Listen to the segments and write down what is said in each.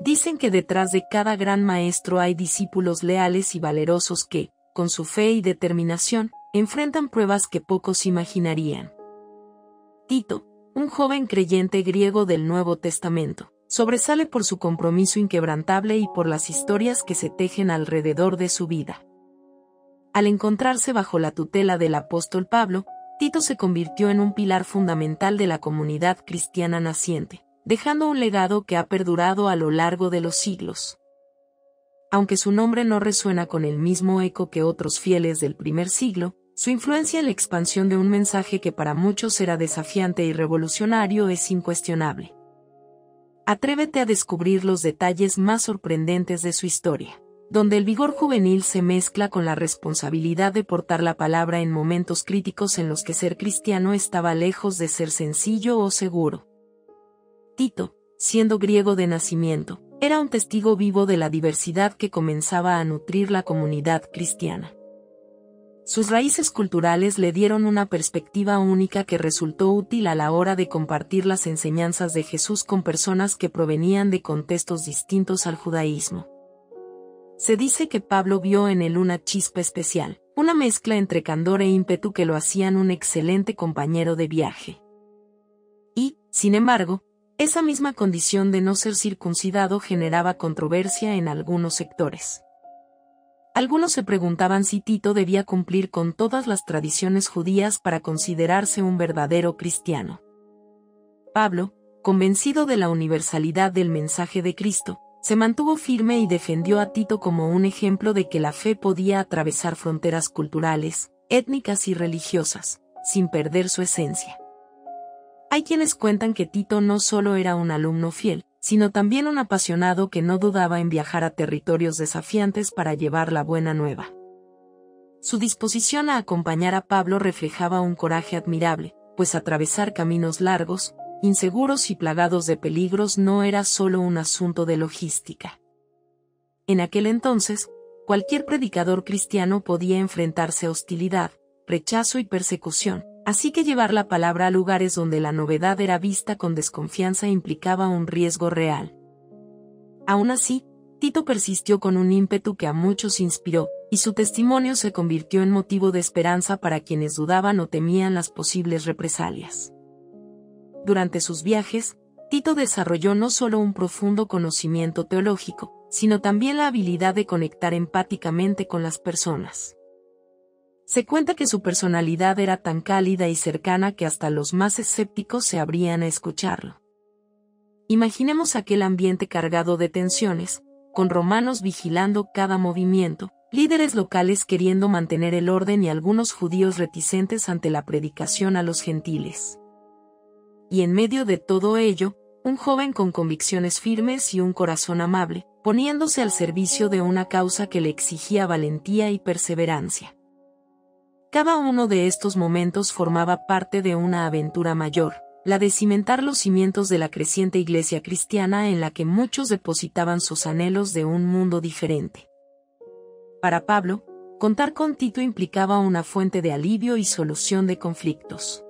Dicen que detrás de cada gran maestro hay discípulos leales y valerosos que, con su fe y determinación, enfrentan pruebas que pocos imaginarían. Tito, un joven creyente griego del Nuevo Testamento, sobresale por su compromiso inquebrantable y por las historias que se tejen alrededor de su vida. Al encontrarse bajo la tutela del apóstol Pablo, Tito se convirtió en un pilar fundamental de la comunidad cristiana naciente, dejando un legado que ha perdurado a lo largo de los siglos. Aunque su nombre no resuena con el mismo eco que otros fieles del primer siglo, su influencia en la expansión de un mensaje que para muchos era desafiante y revolucionario es incuestionable. Atrévete a descubrir los detalles más sorprendentes de su historia, donde el vigor juvenil se mezcla con la responsabilidad de portar la palabra en momentos críticos en los que ser cristiano estaba lejos de ser sencillo o seguro. Tito, siendo griego de nacimiento, era un testigo vivo de la diversidad que comenzaba a nutrir la comunidad cristiana. Sus raíces culturales le dieron una perspectiva única que resultó útil a la hora de compartir las enseñanzas de Jesús con personas que provenían de contextos distintos al judaísmo. Se dice que Pablo vio en él una chispa especial, una mezcla entre candor e ímpetu que lo hacían un excelente compañero de viaje. Y, sin embargo, esa misma condición de no ser circuncidado generaba controversia en algunos sectores. Algunos se preguntaban si Tito debía cumplir con todas las tradiciones judías para considerarse un verdadero cristiano. Pablo, convencido de la universalidad del mensaje de Cristo, se mantuvo firme y defendió a Tito como un ejemplo de que la fe podía atravesar fronteras culturales, étnicas y religiosas, sin perder su esencia. Hay quienes cuentan que Tito no solo era un alumno fiel, sino también un apasionado que no dudaba en viajar a territorios desafiantes para llevar la buena nueva. Su disposición a acompañar a Pablo reflejaba un coraje admirable, pues atravesar caminos largos, inseguros y plagados de peligros no era solo un asunto de logística. En aquel entonces, cualquier predicador cristiano podía enfrentarse a hostilidad, rechazo y persecución. Así que llevar la palabra a lugares donde la novedad era vista con desconfianza implicaba un riesgo real. Aún así, Tito persistió con un ímpetu que a muchos inspiró, y su testimonio se convirtió en motivo de esperanza para quienes dudaban o temían las posibles represalias. Durante sus viajes, Tito desarrolló no solo un profundo conocimiento teológico, sino también la habilidad de conectar empáticamente con las personas. Se cuenta que su personalidad era tan cálida y cercana que hasta los más escépticos se abrían a escucharlo. Imaginemos aquel ambiente cargado de tensiones, con romanos vigilando cada movimiento, líderes locales queriendo mantener el orden y algunos judíos reticentes ante la predicación a los gentiles. Y en medio de todo ello, un joven con convicciones firmes y un corazón amable, poniéndose al servicio de una causa que le exigía valentía y perseverancia. Cada uno de estos momentos formaba parte de una aventura mayor, la de cimentar los cimientos de la creciente iglesia cristiana en la que muchos depositaban sus anhelos de un mundo diferente. Para Pablo, contar con Tito implicaba una fuente de alivio y solución de conflictos.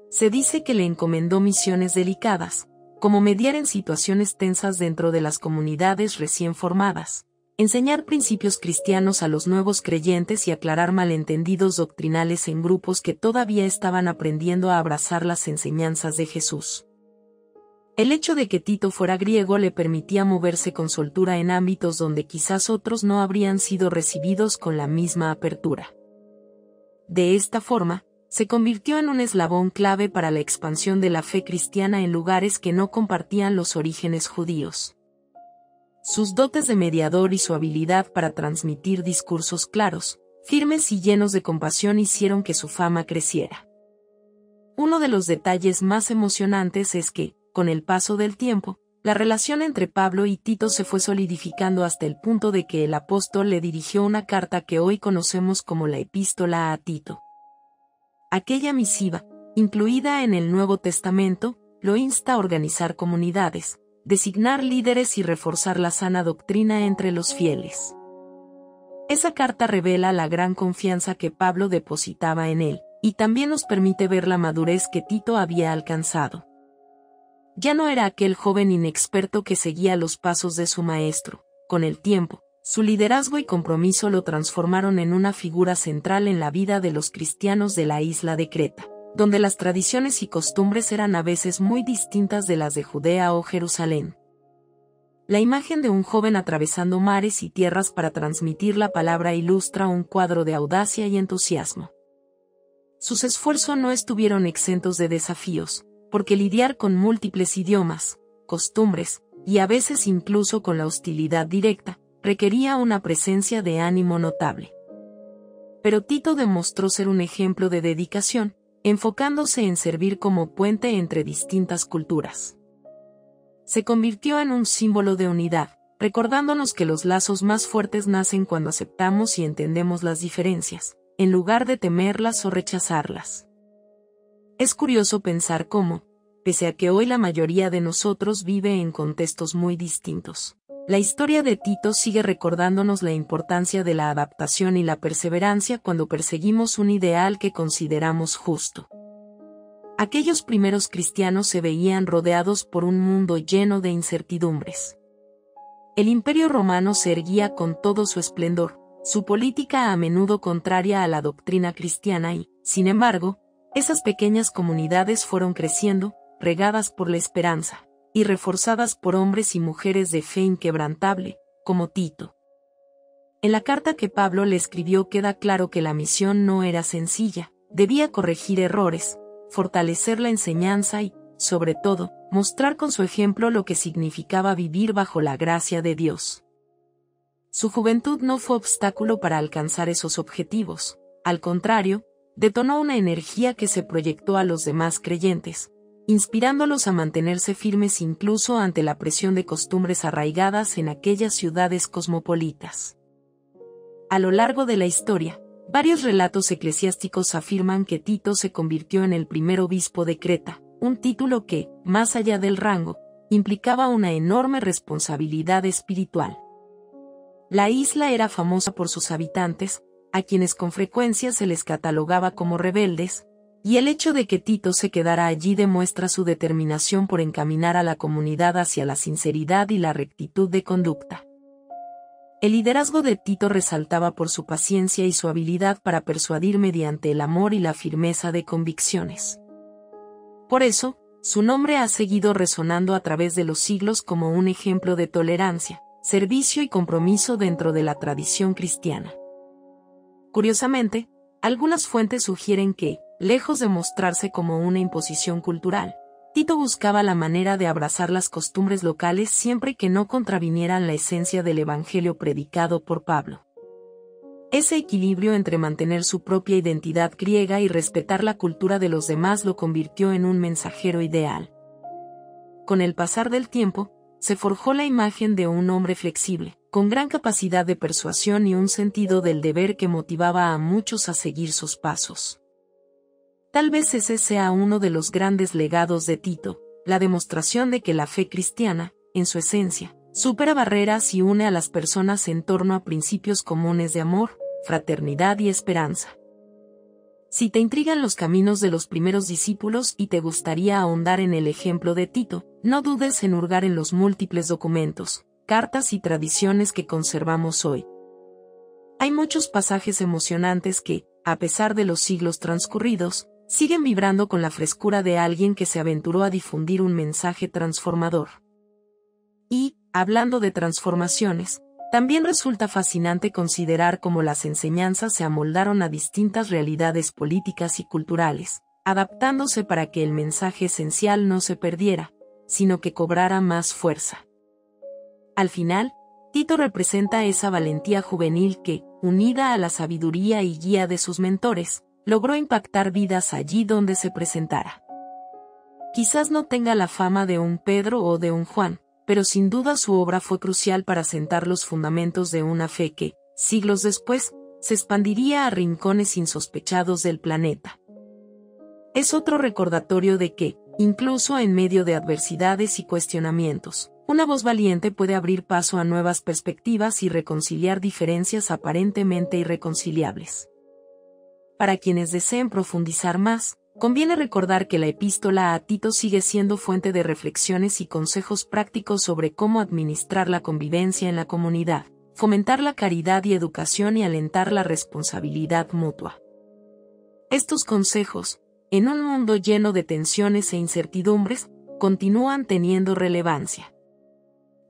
Se dice que le encomendó misiones delicadas, como mediar en situaciones tensas dentro de las comunidades recién formadas, enseñar principios cristianos a los nuevos creyentes y aclarar malentendidos doctrinales en grupos que todavía estaban aprendiendo a abrazar las enseñanzas de Jesús. El hecho de que Tito fuera griego le permitía moverse con soltura en ámbitos donde quizás otros no habrían sido recibidos con la misma apertura. De esta forma, se convirtió en un eslabón clave para la expansión de la fe cristiana en lugares que no compartían los orígenes judíos. Sus dotes de mediador y su habilidad para transmitir discursos claros, firmes y llenos de compasión hicieron que su fama creciera. Uno de los detalles más emocionantes es que, con el paso del tiempo, la relación entre Pablo y Tito se fue solidificando hasta el punto de que el apóstol le dirigió una carta que hoy conocemos como la Epístola a Tito. Aquella misiva, incluida en el Nuevo Testamento, lo insta a organizar comunidades, designar líderes y reforzar la sana doctrina entre los fieles. Esa carta revela la gran confianza que Pablo depositaba en él, y también nos permite ver la madurez que Tito había alcanzado. ya no era aquel joven inexperto que seguía los pasos de su maestro. Con el tiempo, su liderazgo y compromiso lo transformaron en una figura central en la vida de los cristianos de la isla de Creta, donde las tradiciones y costumbres eran a veces muy distintas de las de Judea o Jerusalén. La imagen de un joven atravesando mares y tierras para transmitir la palabra ilustra un cuadro de audacia y entusiasmo. Sus esfuerzos no estuvieron exentos de desafíos, porque lidiar con múltiples idiomas, costumbres, y a veces incluso con la hostilidad directa, requería una presencia de ánimo notable. Pero Tito demostró ser un ejemplo de dedicación, enfocándose en servir como puente entre distintas culturas. Se convirtió en un símbolo de unidad, recordándonos que los lazos más fuertes nacen cuando aceptamos y entendemos las diferencias, en lugar de temerlas o rechazarlas. Es curioso pensar cómo, pese a que hoy la mayoría de nosotros vive en contextos muy distintos, la historia de Tito sigue recordándonos la importancia de la adaptación y la perseverancia cuando perseguimos un ideal que consideramos justo. Aquellos primeros cristianos se veían rodeados por un mundo lleno de incertidumbres. El Imperio Romano se erguía con todo su esplendor, su política a menudo contraria a la doctrina cristiana y, sin embargo, esas pequeñas comunidades fueron creciendo, regadas por la esperanza, y reforzadas por hombres y mujeres de fe inquebrantable, como Tito. En la carta que Pablo le escribió queda claro que la misión no era sencilla, debía corregir errores, fortalecer la enseñanza y, sobre todo, mostrar con su ejemplo lo que significaba vivir bajo la gracia de Dios. Su juventud no fue obstáculo para alcanzar esos objetivos, al contrario, detonó una energía que se proyectó a los demás creyentes, inspirándolos a mantenerse firmes incluso ante la presión de costumbres arraigadas en aquellas ciudades cosmopolitas. A lo largo de la historia, varios relatos eclesiásticos afirman que Tito se convirtió en el primer obispo de Creta, un título que, más allá del rango, implicaba una enorme responsabilidad espiritual. La isla era famosa por sus habitantes, a quienes con frecuencia se les catalogaba como rebeldes, y el hecho de que Tito se quedara allí demuestra su determinación por encaminar a la comunidad hacia la sinceridad y la rectitud de conducta. El liderazgo de Tito resaltaba por su paciencia y su habilidad para persuadir mediante el amor y la firmeza de convicciones. Por eso, su nombre ha seguido resonando a través de los siglos como un ejemplo de tolerancia, servicio y compromiso dentro de la tradición cristiana. Curiosamente, algunas fuentes sugieren que, lejos de mostrarse como una imposición cultural, Tito buscaba la manera de abrazar las costumbres locales siempre que no contravinieran la esencia del evangelio predicado por Pablo. Ese equilibrio entre mantener su propia identidad griega y respetar la cultura de los demás lo convirtió en un mensajero ideal. Con el pasar del tiempo, se forjó la imagen de un hombre flexible, con gran capacidad de persuasión y un sentido del deber que motivaba a muchos a seguir sus pasos. Tal vez ese sea uno de los grandes legados de Tito, la demostración de que la fe cristiana, en su esencia, supera barreras y une a las personas en torno a principios comunes de amor, fraternidad y esperanza. Si te intrigan los caminos de los primeros discípulos y te gustaría ahondar en el ejemplo de Tito, no dudes en hurgar en los múltiples documentos, cartas y tradiciones que conservamos hoy. Hay muchos pasajes emocionantes que, a pesar de los siglos transcurridos, siguen vibrando con la frescura de alguien que se aventuró a difundir un mensaje transformador. Y, hablando de transformaciones, también resulta fascinante considerar cómo las enseñanzas se amoldaron a distintas realidades políticas y culturales, adaptándose para que el mensaje esencial no se perdiera, sino que cobrara más fuerza. Al final, Tito representa esa valentía juvenil que, unida a la sabiduría y guía de sus mentores, logró impactar vidas allí donde se presentara. Quizás no tenga la fama de un Pedro o de un Juan, pero sin duda su obra fue crucial para sentar los fundamentos de una fe que, siglos después, se expandiría a rincones insospechados del planeta. Es otro recordatorio de que, incluso en medio de adversidades y cuestionamientos, una voz valiente puede abrir paso a nuevas perspectivas y reconciliar diferencias aparentemente irreconciliables. Para quienes deseen profundizar más, conviene recordar que la epístola a Tito sigue siendo fuente de reflexiones y consejos prácticos sobre cómo administrar la convivencia en la comunidad, fomentar la caridad y educación y alentar la responsabilidad mutua. Estos consejos, en un mundo lleno de tensiones e incertidumbres, continúan teniendo relevancia.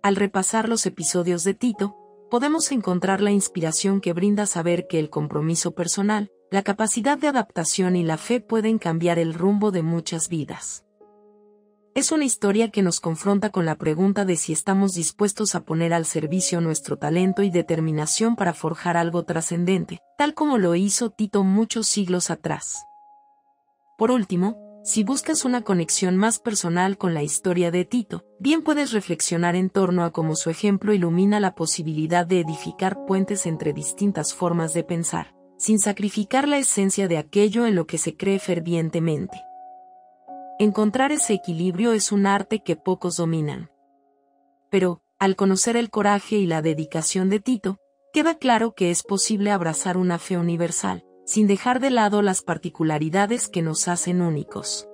Al repasar los episodios de Tito, podemos encontrar la inspiración que brinda saber que el compromiso personal, la capacidad de adaptación y la fe pueden cambiar el rumbo de muchas vidas. Es una historia que nos confronta con la pregunta de si estamos dispuestos a poner al servicio nuestro talento y determinación para forjar algo trascendente, tal como lo hizo Tito muchos siglos atrás. Por último, si buscas una conexión más personal con la historia de Tito, bien puedes reflexionar en torno a cómo su ejemplo ilumina la posibilidad de edificar puentes entre distintas formas de pensar, sin sacrificar la esencia de aquello en lo que se cree fervientemente. Encontrar ese equilibrio es un arte que pocos dominan. Pero, al conocer el coraje y la dedicación de Tito, queda claro que es posible abrazar una fe universal, sin dejar de lado las particularidades que nos hacen únicos.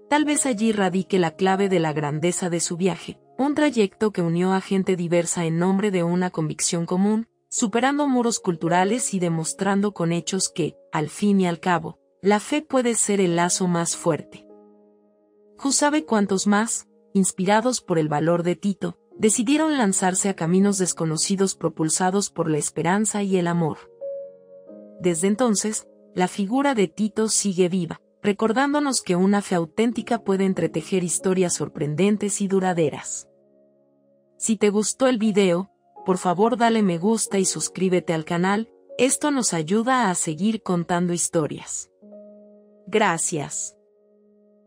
Tal vez allí radique la clave de la grandeza de su viaje, un trayecto que unió a gente diversa en nombre de una convicción común, superando muros culturales y demostrando con hechos que, al fin y al cabo, la fe puede ser el lazo más fuerte. Who sabe cuántos más, inspirados por el valor de Tito, decidieron lanzarse a caminos desconocidos propulsados por la esperanza y el amor. Desde entonces, la figura de Tito sigue viva, recordándonos que una fe auténtica puede entretejer historias sorprendentes y duraderas. Si te gustó el video, por favor dale me gusta y suscríbete al canal, esto nos ayuda a seguir contando historias. Gracias.